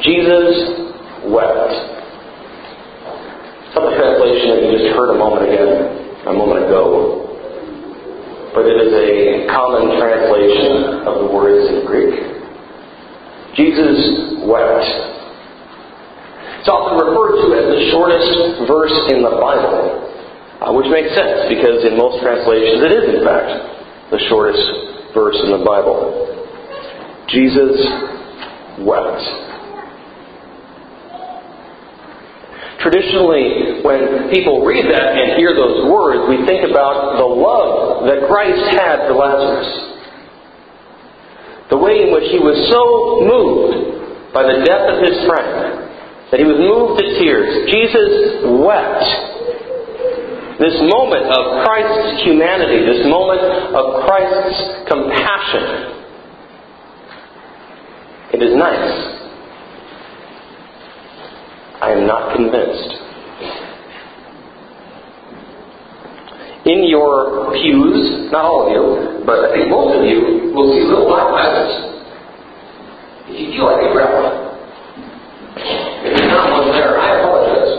Jesus wept. It's not the translation that you just heard a moment ago. But it is a common translation of the words in Greek. Jesus wept. It's often referred to as the shortest verse in the Bible, which makes sense because in most translations it is in fact the shortest verse in the Bible. Jesus wept. Traditionally, when people read that and hear those words, we think about the love that Christ had for Lazarus. The way in which he was so moved by the death of his friend that he was moved to tears. Jesus wept. This moment of Christ's humanity, this moment of Christ's compassion, it is nice. I am not convinced. In your pews, not all of you, but I think most of you, will see little black Bibles. If you feel like you grab one. If there's not one there, I apologize.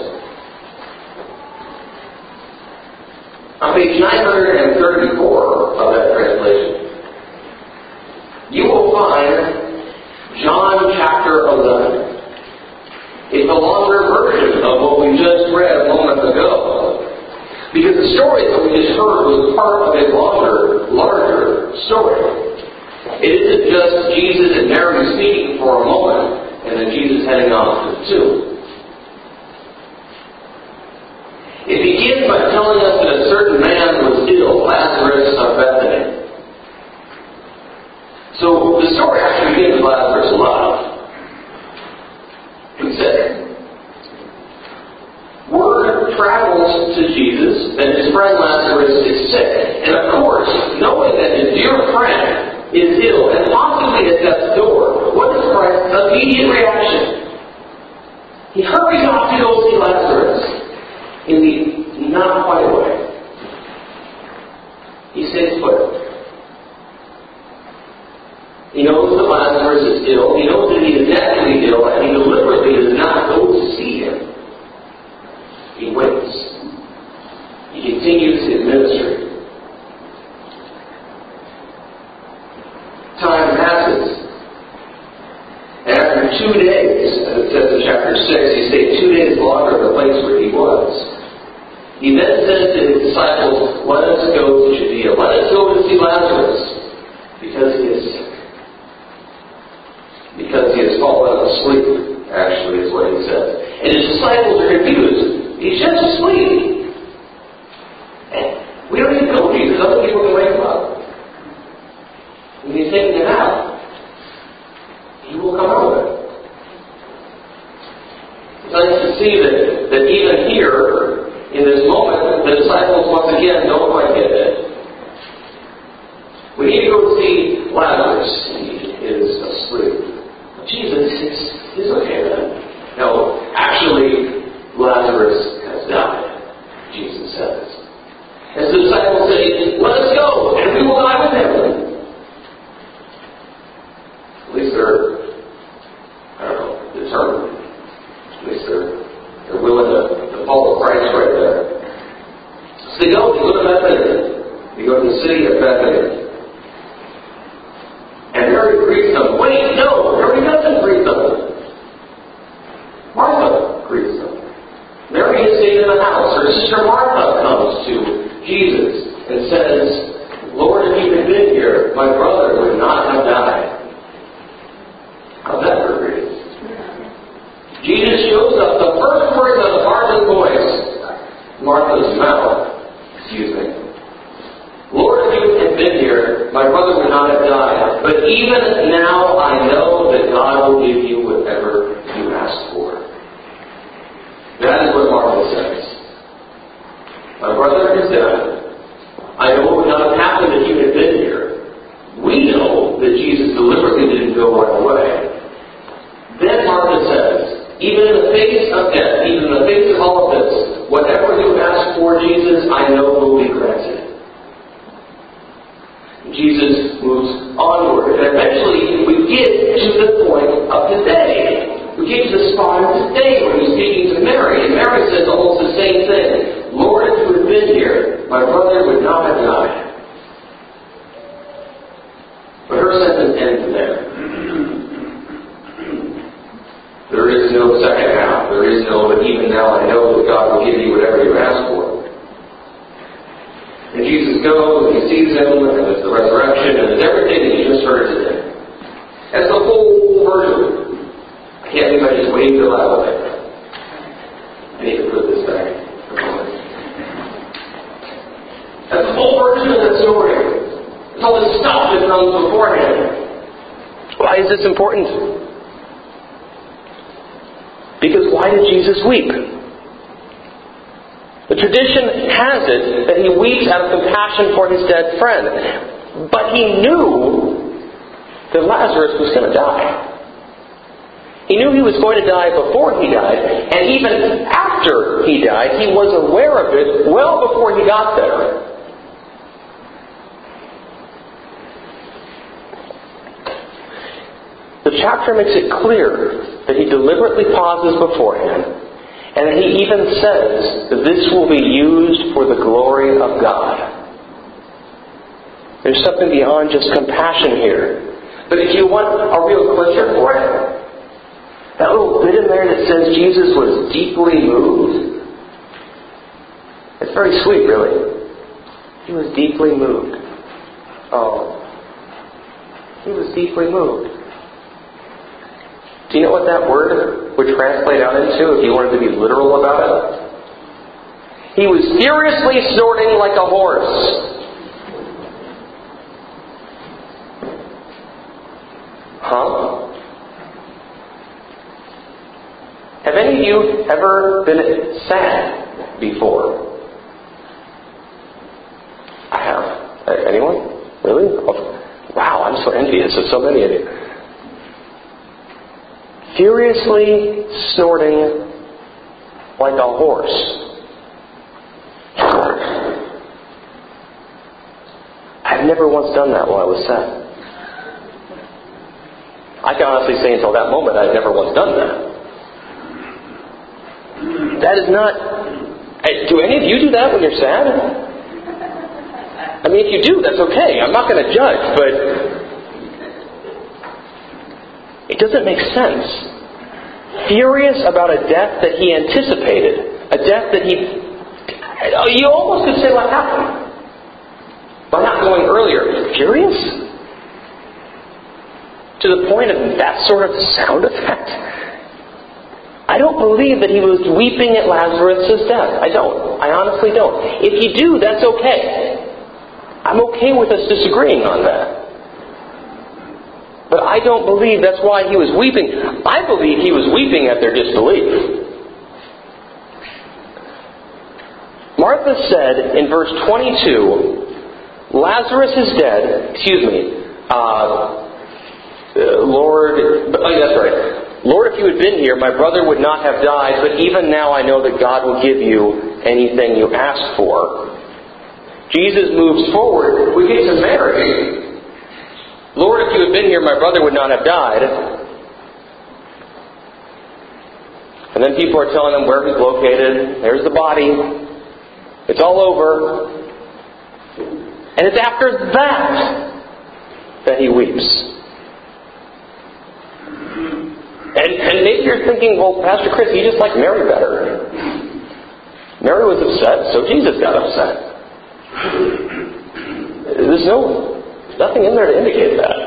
On page 934 of that translation, you will find John chapter 11. It's a longer version of what we just read a moment ago. Because the story that we just heard was part of a larger story. It isn't just Jesus and Mary speaking for a moment and then Jesus heading off to the tomb. It begins by telling us that a certain man was ill, Lazarus of Bethany. So the story actually begins with Lazarus alive. He's sick. Word travels to Jesus that his friend Lazarus is sick. And of course, knowing that his dear friend is ill and possibly at death's door, what is Christ's immediate reaction? He hurries off to go see Lazarus in the not quite way. He stays put. He knows that Lazarus is ill. He knows that he is deathly ill, and he deliberately does not go to see him. He waits. He continues his ministry. Time passes. And after 2 days, as it says in chapter 6, he stayed 2 days longer in the place where he was. He then says to his disciples, "Let us go to Judea. Let us go to see Lazarus, because he is sick." Because he has fallen asleep, actually, is what he says. And his disciples are confused. He's just asleep. And we don't even know Jesus. Other people can wake him up. When he's taking a nap, he will come out of it. It's nice to see that even here, in this moment, the disciples once again don't quite get it. We need to go see Lazarus. He is asleep. Jesus is okay then. No, actually, Lazarus has died, Jesus says. As the disciples say, "Let us go, and we will die with him." At least they're, determined. At least they're willing to follow Christ right there. So they go to Bethany. They go to the city of Bethany. And Mary greets them. Wait, no, Mary doesn't greet them. Martha greets them. Mary is staying in the house. Her sister Martha comes to Jesus and says, "Lord, if you had been here, my brother would not have died." How's that for greeting? Jesus shows up. The first words out of Martha's mouth. "Lord, if you had been here, my brother would not have died. But even now I know that God will give you whatever you ask for." That is what Martha says. My brother is dead. I know it would not have happened if you had been here. We know that Jesus deliberately didn't go right away. Then Martha says, even in the face of death, even in the face of all of this, whatever you ask for, Jesus, I know will be granted. Jesus moves onward, and eventually we get to the point of today. We on today when he's speaking to Mary. And Mary says almost the same thing. Lord, if you had been here, my brother would not have died. But her sentence ends there. There is no second half. There is no, but even now I know that God will give you whatever you ask for. And Jesus goes, and he sees him, and there's the resurrection, and there's everything that you just heard today. That's the whole version. I can't believe I just waved it out like that. I need to put this back for a moment. That's the whole version of that story. It's all this stuff that comes beforehand. Why is this important? Because why did Jesus weep? The tradition has it that he weeps out of compassion for his dead friend. But he knew that Lazarus was going to die. He knew he was going to die before he died, and even after he died, he was aware of it well before he got there. The chapter makes it clear that he deliberately pauses beforehand, and that he even says that this will be used for the glory of God. There's something beyond just compassion here. But if you want a real clincher for it, that little bit in there that says Jesus was deeply moved, it's very sweet, really. He was deeply moved. Oh. He was deeply moved. Do you know what that word would translate out into if you wanted to be literal about it? He was furiously snorting like a horse. Huh? Have any of you ever been sad before? I have. Anyone? Really? Wow, I'm so envious of so many of you. Furiously snorting like a horse. I've never once done that while I was sad. I can honestly say until that moment I've never once done that. That is not... Do any of you do that when you're sad? I mean, if you do, that's okay. I'm not going to judge, but... It doesn't make sense. Furious about a death that he anticipated. A death that he... You almost could say, what happened? By not going earlier. Furious? To the point of that sort of sound effect? I don't believe that he was weeping at Lazarus' death. I don't. I honestly don't. If you do, that's okay. I'm okay with us disagreeing on that. But I don't believe that's why he was weeping. I believe he was weeping at their disbelief. Martha said in verse 22, Lazarus is dead. Lord, that's right. Lord, if you had been here, my brother would not have died, but even now I know that God will give you anything you ask for. Jesus moves forward. We get to Mary. Lord, if you had been here, my brother would not have died. And then people are telling him where he's located. There's the body. It's all over. And it's after that he weeps. And maybe you're thinking, well, Pastor Chris, you just like Mary better. Mary was upset, so Jesus got upset. There's nothing in there to indicate that.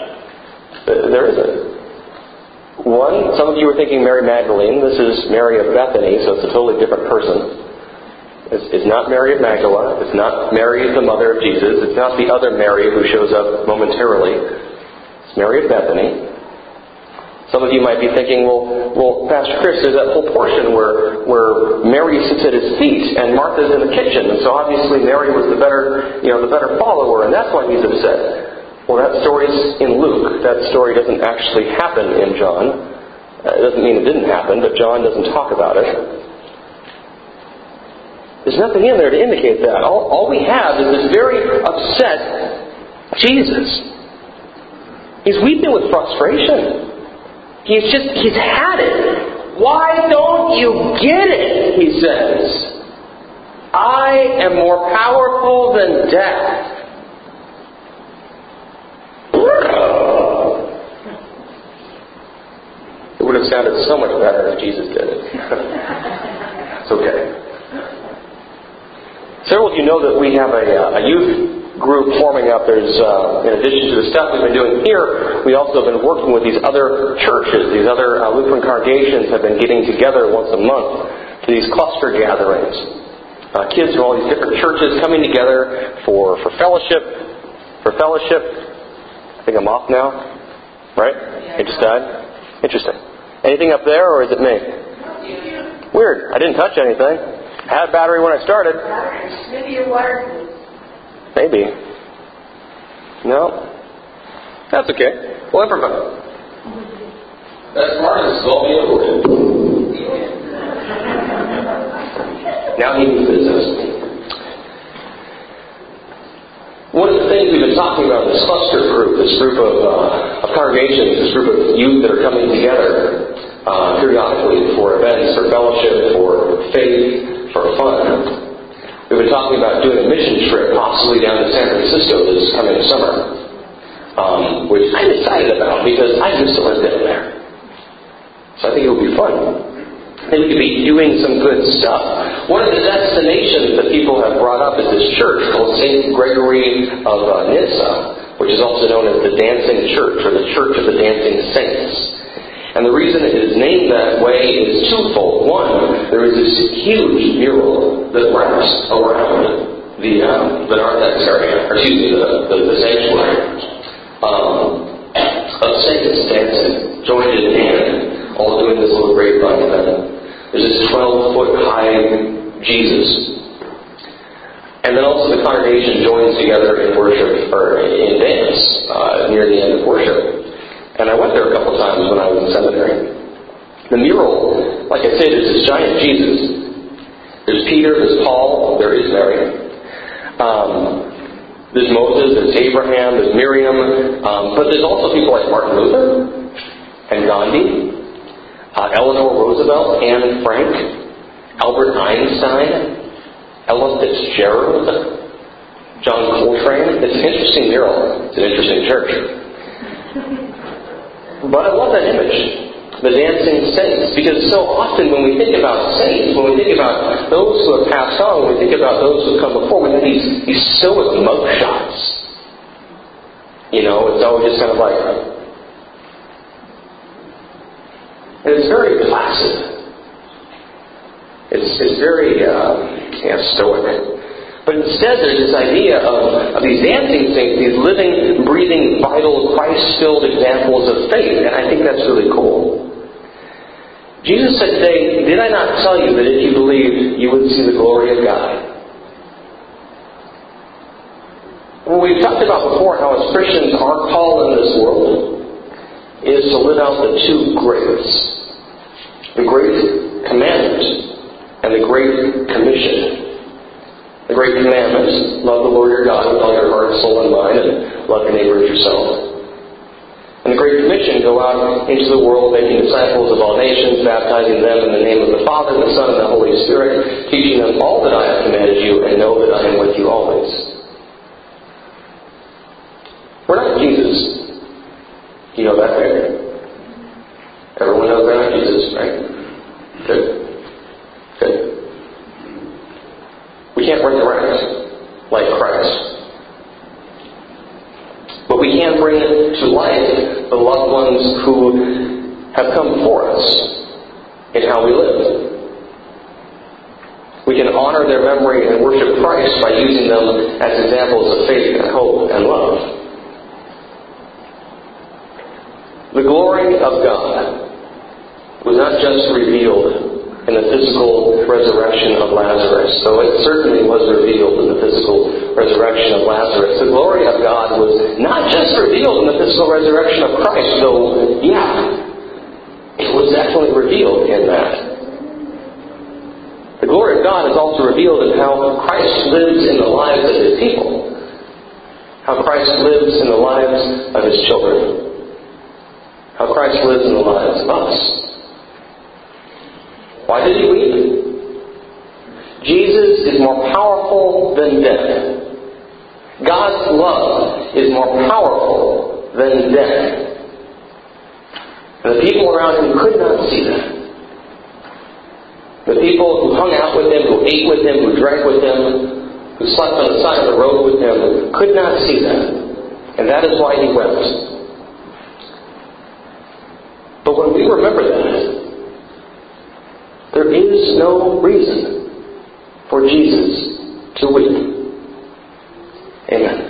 There isn't. One, some of you were thinking Mary Magdalene. This is Mary of Bethany, so it's a totally different person. It's not Mary of Magdala. It's not Mary, the mother of Jesus. It's not the other Mary who shows up momentarily. It's Mary of Bethany. Some of you might be thinking, well, Pastor Chris, there's that whole portion where Mary sits at his feet and Martha's in the kitchen, and so obviously Mary was the better follower, and that's why he's upset. Well, that story's in Luke. That story doesn't actually happen in John. It doesn't mean it didn't happen, but John doesn't talk about it. There's nothing in there to indicate that. All we have is this very upset Jesus. He's weeping with frustration. He's had it. Why don't you get it? He says. I am more powerful than death. It would have sounded so much better if Jesus did it. It's okay. Several of you know that we have a youth group forming up. There's, in addition to the stuff we've been doing here, we also have been working with these other churches. These other Lutheran congregations have been getting together once a month to these cluster gatherings. Kids from all these different churches coming together for fellowship. I think I'm off now. Right? It just died? Interesting. Anything up there, or is it me? Weird. I didn't touch anything. I had a battery when I started. Maybe your water. Maybe. No. That's okay. We'll improvise. That's Marcus. Call me over. Now he means business. One of the things we've been talking about in this cluster group, this group of congregations, this group of youth that are coming together periodically for events, for fellowship, for faith, for fun. We've been talking about doing a mission trip, possibly down to San Francisco this coming summer, which I'm excited about because I used to live down there. So I think it will be fun. I think we could be doing some good stuff. One of the destinations that people have brought up is this church called St. Gregory of Nyssa, which is also known as the Dancing Church, or the Church of the Dancing Saints. And the reason it is named that way is twofold. One, there is this huge mural that wraps around the narthex area, or excuse me, the sanctuary, of saints dancing, joined in hand, all doing this little grapevine event. There's this 12-foot high Jesus. And then also the congregation joins together in worship, or in dance, near the end of worship. And I went there a couple times when I was in seminary. The mural, like I say, there's this giant Jesus. There's Peter, there's Paul, there is Mary. There's Moses, there's Abraham, there's Miriam. But there's also people like Martin Luther and Gandhi. Eleanor Roosevelt, Anne Frank, Albert Einstein, Ella Fitzgerald, John Coltrane. It's an interesting mural. It's an interesting church. But I love that image, the dancing saints, because so often when we think about saints, when we think about those who have passed on, when we think about those who have come before, we have these stoic mug shots. You know, it's always just kind of like... And it's very placid. It's very stoic. But instead there's this idea of these dancing saints, these living, breathing, vital, Christ-filled examples of faith. And I think that's really cool. Jesus said today, "Did I not tell you that if you believed, you would see the glory of God?" Well, we've talked about before how as Christians our call in this world is to live out the two greats. The Great Commandment and the Great Commission. The Great Commandment, love the Lord your God with all your heart, soul, and mind, and love your neighbor as yourself. And the Great Commission, go out into the world making disciples of all nations, baptizing them in the name of the Father, the Son, and the Holy Spirit, teaching them all that I have commanded you, and know that I am with you always. We're not Jesus. You know that, right? Everyone knows we're not Jesus, right? Good. We can't resurrect like Christ. But we can bring to life the loved ones who have come before us in how we live. We can honor their memory and worship Christ by using them as examples of faith and hope and love. The glory of God was not just revealed in the physical resurrection of Lazarus, though it certainly was revealed in the physical resurrection of Lazarus. The glory of God was not just revealed in the physical resurrection of Christ, though, it was definitely revealed in that. The glory of God is also revealed in how Christ lives in the lives of His people, how Christ lives in the lives of His children, how Christ lives in the lives of us. Why did he weep? Jesus is more powerful than death. God's love is more powerful than death. And the people around him could not see that. The people who hung out with him, who ate with him, who drank with him, who slept on the side of the road with him, could not see that. And that is why he wept. But when we remember that, there is no reason for Jesus to weep. Amen.